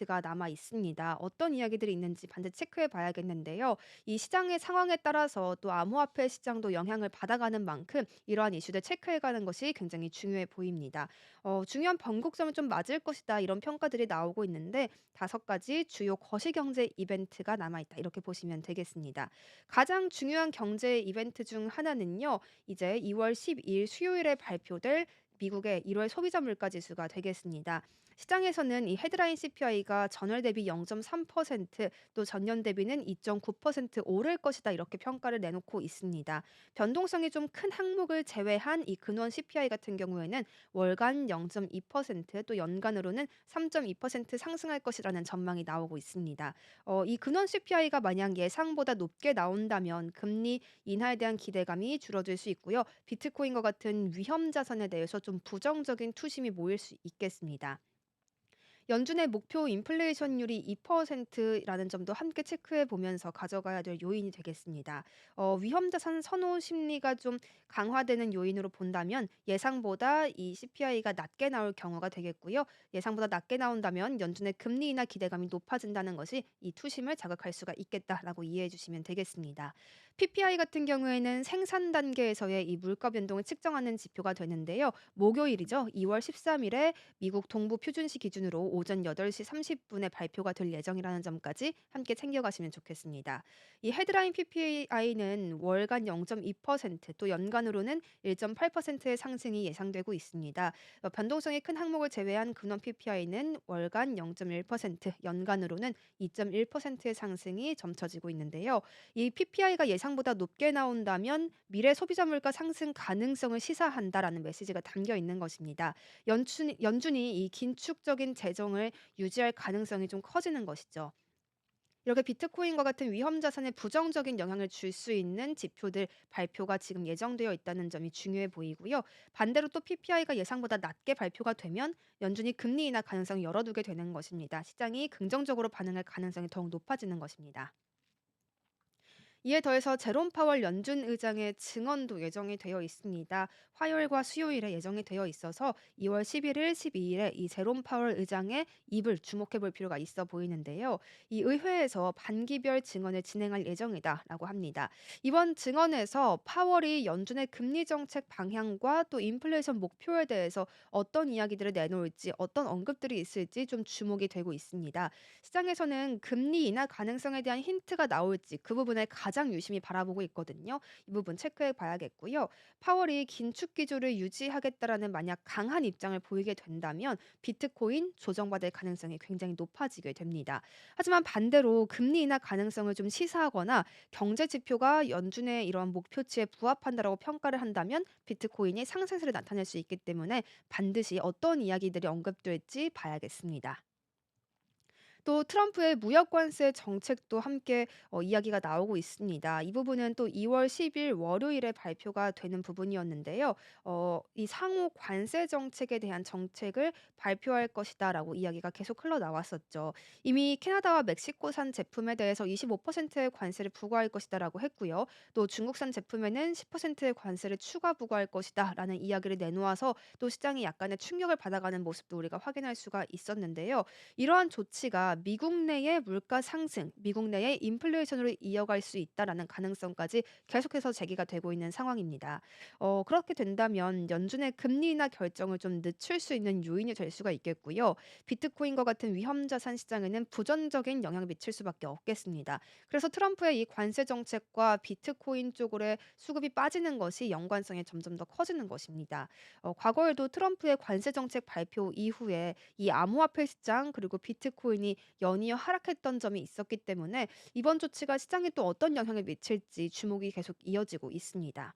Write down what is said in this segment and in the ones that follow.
이벤트가 남아 있습니다. 어떤 이야기들이 있는지 반드시 체크해 봐야겠는데요. 이 시장의 상황에 따라서 또 암호화폐 시장도 영향을 받아가는 만큼 이러한 이슈들 체크해 가는 것이 굉장히 중요해 보입니다. 중요한 변곡점은 좀 맞을 것이다 이런 평가들이 나오고 있는데 5가지 주요 거시경제 이벤트가 남아 있다 이렇게 보시면 되겠습니다. 가장 중요한 경제 이벤트 중 하나는요. 이제 2월 12일 수요일에 발표될 미국의 1월 소비자 물가 지수가 되겠습니다. 시장에서는 이 헤드라인 CPI가 전월 대비 0.3%또 전년 대비는 2.9% 오를 것이다 이렇게 평가를 내놓고 있습니다. 변동성이 좀 큰 항목을 제외한 이 근원 CPI 같은 경우에는 월간 0.2%또 연간으로는 3.2% 상승할 것이라는 전망이 나오고 있습니다. 이 근원 CPI가 만약 예상보다 높게 나온다면 금리 인하에 대한 기대감이 줄어들 수 있고요. 비트코인과 같은 위험 자산에 대해서 좀 부정적인 투심이 모일 수 있겠습니다. 연준의 목표 인플레이션율이 2%라는 점도 함께 체크해 보면서 가져가야 될 요인이 되겠습니다. 위험 자산 선호 심리가 좀 강화되는 요인으로 본다면 예상보다 이 CPI가 낮게 나올 경우가 되겠고요. 예상보다 낮게 나온다면 연준의 금리 인하 기대감이 높아진다는 것이 이 투심을 자극할 수가 있겠다라고 이해해 주시면 되겠습니다. PPI 같은 경우에는 생산 단계에서의 이 물가 변동을 측정하는 지표가 되는데요. 목요일이죠. 2월 13일에 미국 동부 표준시 기준으로 오전 8시 30분에 발표가 될 예정이라는 점까지 함께 챙겨가시면 좋겠습니다. 이 헤드라인 PPI는 월간 0.2%또 연간으로는 1.8%의 상승이 예상되고 있습니다. 변동성이 큰 항목을 제외한 근원 PPI는 월간 0.1%, 연간으로는 2.1%의 상승이 점쳐지고 있는데요. 이 PPI가 예상보다 높게 나온다면 미래 소비자 물가 상승 가능성을 시사한다라는 메시지가 담겨 있는 것입니다. 연준이 이 긴축적인 재정을 유지할 가능성이 좀 커지는 것이죠. 이렇게 비트코인과 같은 위험 자산에 부정적인 영향을 줄 수 있는 지표들 발표가 지금 예정되어 있다는 점이 중요해 보이고요. 반대로 또 PPI가 예상보다 낮게 발표가 되면 연준이 금리 인하 가능성을 열어두게 되는 것입니다. 시장이 긍정적으로 반응할 가능성이 더욱 높아지는 것입니다. 이에 더해서 제롬 파월 연준 의장의 증언도 예정이 되어 있습니다. 화요일과 수요일에 예정이 되어 있어서 2월 11일, 12일에 이 제롬 파월 의장의 입을 주목해 볼 필요가 있어 보이는데요. 이 의회에서 반기별 증언을 진행할 예정이다라고 합니다. 이번 증언에서 파월이 연준의 금리 정책 방향과 또 인플레이션 목표에 대해서 어떤 이야기들을 내놓을지 어떤 언급들이 있을지 좀 주목이 되고 있습니다. 시장에서는 금리 인하 가능성에 대한 힌트가 나올지 그 부분을 가장 유심히 바라보고 있거든요. 이 부분 체크해 봐야겠고요. 파월이 긴축 기조를 유지하겠다라는 만약 강한 입장을 보이게 된다면 비트코인 조정받을 가능성이 굉장히 높아지게 됩니다. 하지만 반대로 금리 인하 가능성을 좀 시사하거나 경제 지표가 연준의 이러한 목표치에 부합한다라고 평가를 한다면 비트코인이 상승세를 나타낼 수 있기 때문에 반드시 어떤 이야기들이 언급될지 봐야겠습니다. 또 트럼프의 무역 관세 정책도 함께 이야기가 나오고 있습니다. 이 부분은 또 2월 10일 월요일에 발표가 되는 부분이었는데요. 이 상호 관세 정책에 대한 정책을 발표할 것이다라고 이야기가 계속 흘러나왔었죠. 이미 캐나다와 멕시코산 제품에 대해서 25%의 관세를 부과할 것이다라고 했고요. 또 중국산 제품에는 10%의 관세를 추가 부과할 것이다라는 이야기를 내놓아서 또 시장이 약간의 충격을 받아가는 모습도 우리가 확인할 수가 있었는데요. 이러한 조치가 미국 내의 물가 상승, 미국 내의 인플레이션으로 이어갈 수 있다라는 가능성까지 계속해서 제기가 되고 있는 상황입니다. 그렇게 된다면 연준의 금리 인하 결정을 좀 늦출 수 있는 요인이 될 수가 있겠고요. 비트코인과 같은 위험 자산 시장에는 부정적인 영향을 미칠 수밖에 없겠습니다. 그래서 트럼프의 이 관세 정책과 비트코인 쪽으로의 수급이 빠지는 것이 연관성이 점점 더 커지는 것입니다. 과거에도 트럼프의 관세 정책 발표 이후에 이 암호화폐 시장 그리고 비트코인이 연이어 하락했던 점이 있었기 때문에 이번 조치가 시장에 또 어떤 영향을 미칠지 주목이 계속 이어지고 있습니다.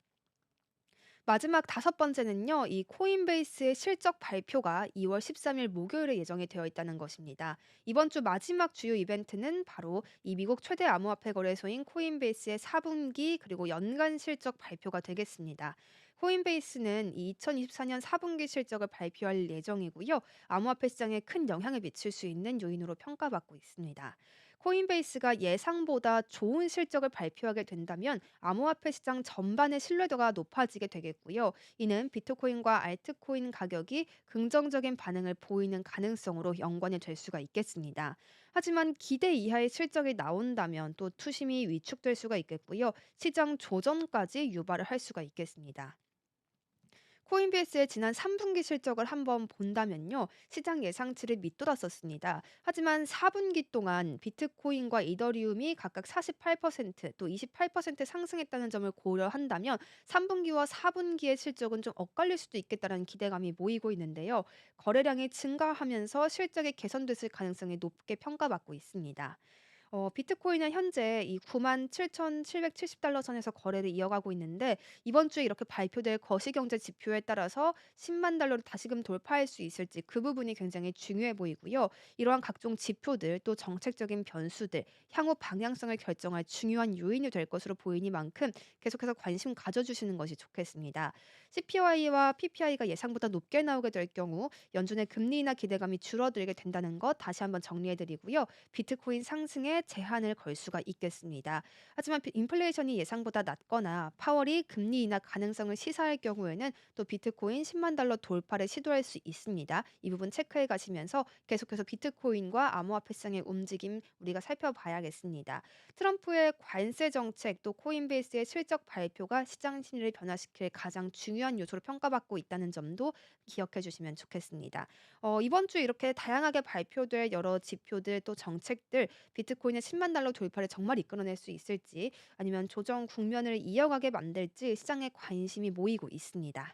마지막 5번째는요. 이 코인베이스의 실적 발표가 2월 13일 목요일에 예정이 되어 있다는 것입니다. 이번 주 마지막 주요 이벤트는 바로 이 미국 최대 암호화폐 거래소인 코인베이스의 4분기 그리고 연간 실적 발표가 되겠습니다. 코인베이스는 2024년 4분기 실적을 발표할 예정이고요. 암호화폐 시장에 큰 영향을 미칠 수 있는 요인으로 평가받고 있습니다. 코인베이스가 예상보다 좋은 실적을 발표하게 된다면 암호화폐 시장 전반의 신뢰도가 높아지게 되겠고요. 이는 비트코인과 알트코인 가격이 긍정적인 반응을 보이는 가능성으로 연관이 될 수가 있겠습니다. 하지만 기대 이하의 실적이 나온다면 또 투심이 위축될 수가 있겠고요. 시장 조정까지 유발을 할 수가 있겠습니다. 코인베이스의 지난 3분기 실적을 한번 본다면요. 시장 예상치를 밑돌았었습니다. 하지만 4분기 동안 비트코인과 이더리움이 각각 48%또 28% 상승했다는 점을 고려한다면 3분기와 4분기의 실적은 좀 엇갈릴 수도 있겠다는 기대감이 모이고 있는데요. 거래량이 증가하면서 실적이 개선됐을 가능성이 높게 평가받고 있습니다. 비트코인은 현재 이 97,770달러 선에서 거래를 이어가고 있는데 이번 주에 이렇게 발표될 거시경제 지표에 따라서 10만 달러를 다시금 돌파할 수 있을지 그 부분이 굉장히 중요해 보이고요. 이러한 각종 지표들 또 정책적인 변수들, 향후 방향성을 결정할 중요한 요인이 될 것으로 보이니만큼 계속해서 관심 가져주시는 것이 좋겠습니다. CPI와 PPI가 예상보다 높게 나오게 될 경우 연준의 금리 인하 기대감이 줄어들게 된다는 것 다시 한번 정리해 드리고요. 비트코인 상승에 제한을 걸 수가 있겠습니다. 하지만 인플레이션이 예상보다 낮거나 파월이 금리 인하 가능성을 시사할 경우에는 또 비트코인 10만 달러 돌파를 시도할 수 있습니다. 이 부분 체크해 가시면서 계속해서 비트코인과 암호화폐 시장의 움직임 우리가 살펴봐야겠습니다. 트럼프의 관세 정책 또 코인베이스의 실적 발표가 시장 심리를 변화시킬 가장 중요한 요소로 평가받고 있다는 점도 기억해 주시면 좋겠습니다. 이번 주 이렇게 다양하게 발표될 여러 지표들 또 정책들 비트코인의 10만 달러 돌파를 정말 이끌어낼 수 있을지 아니면 조정 국면을 이어가게 만들지 시장에 관심이 모이고 있습니다.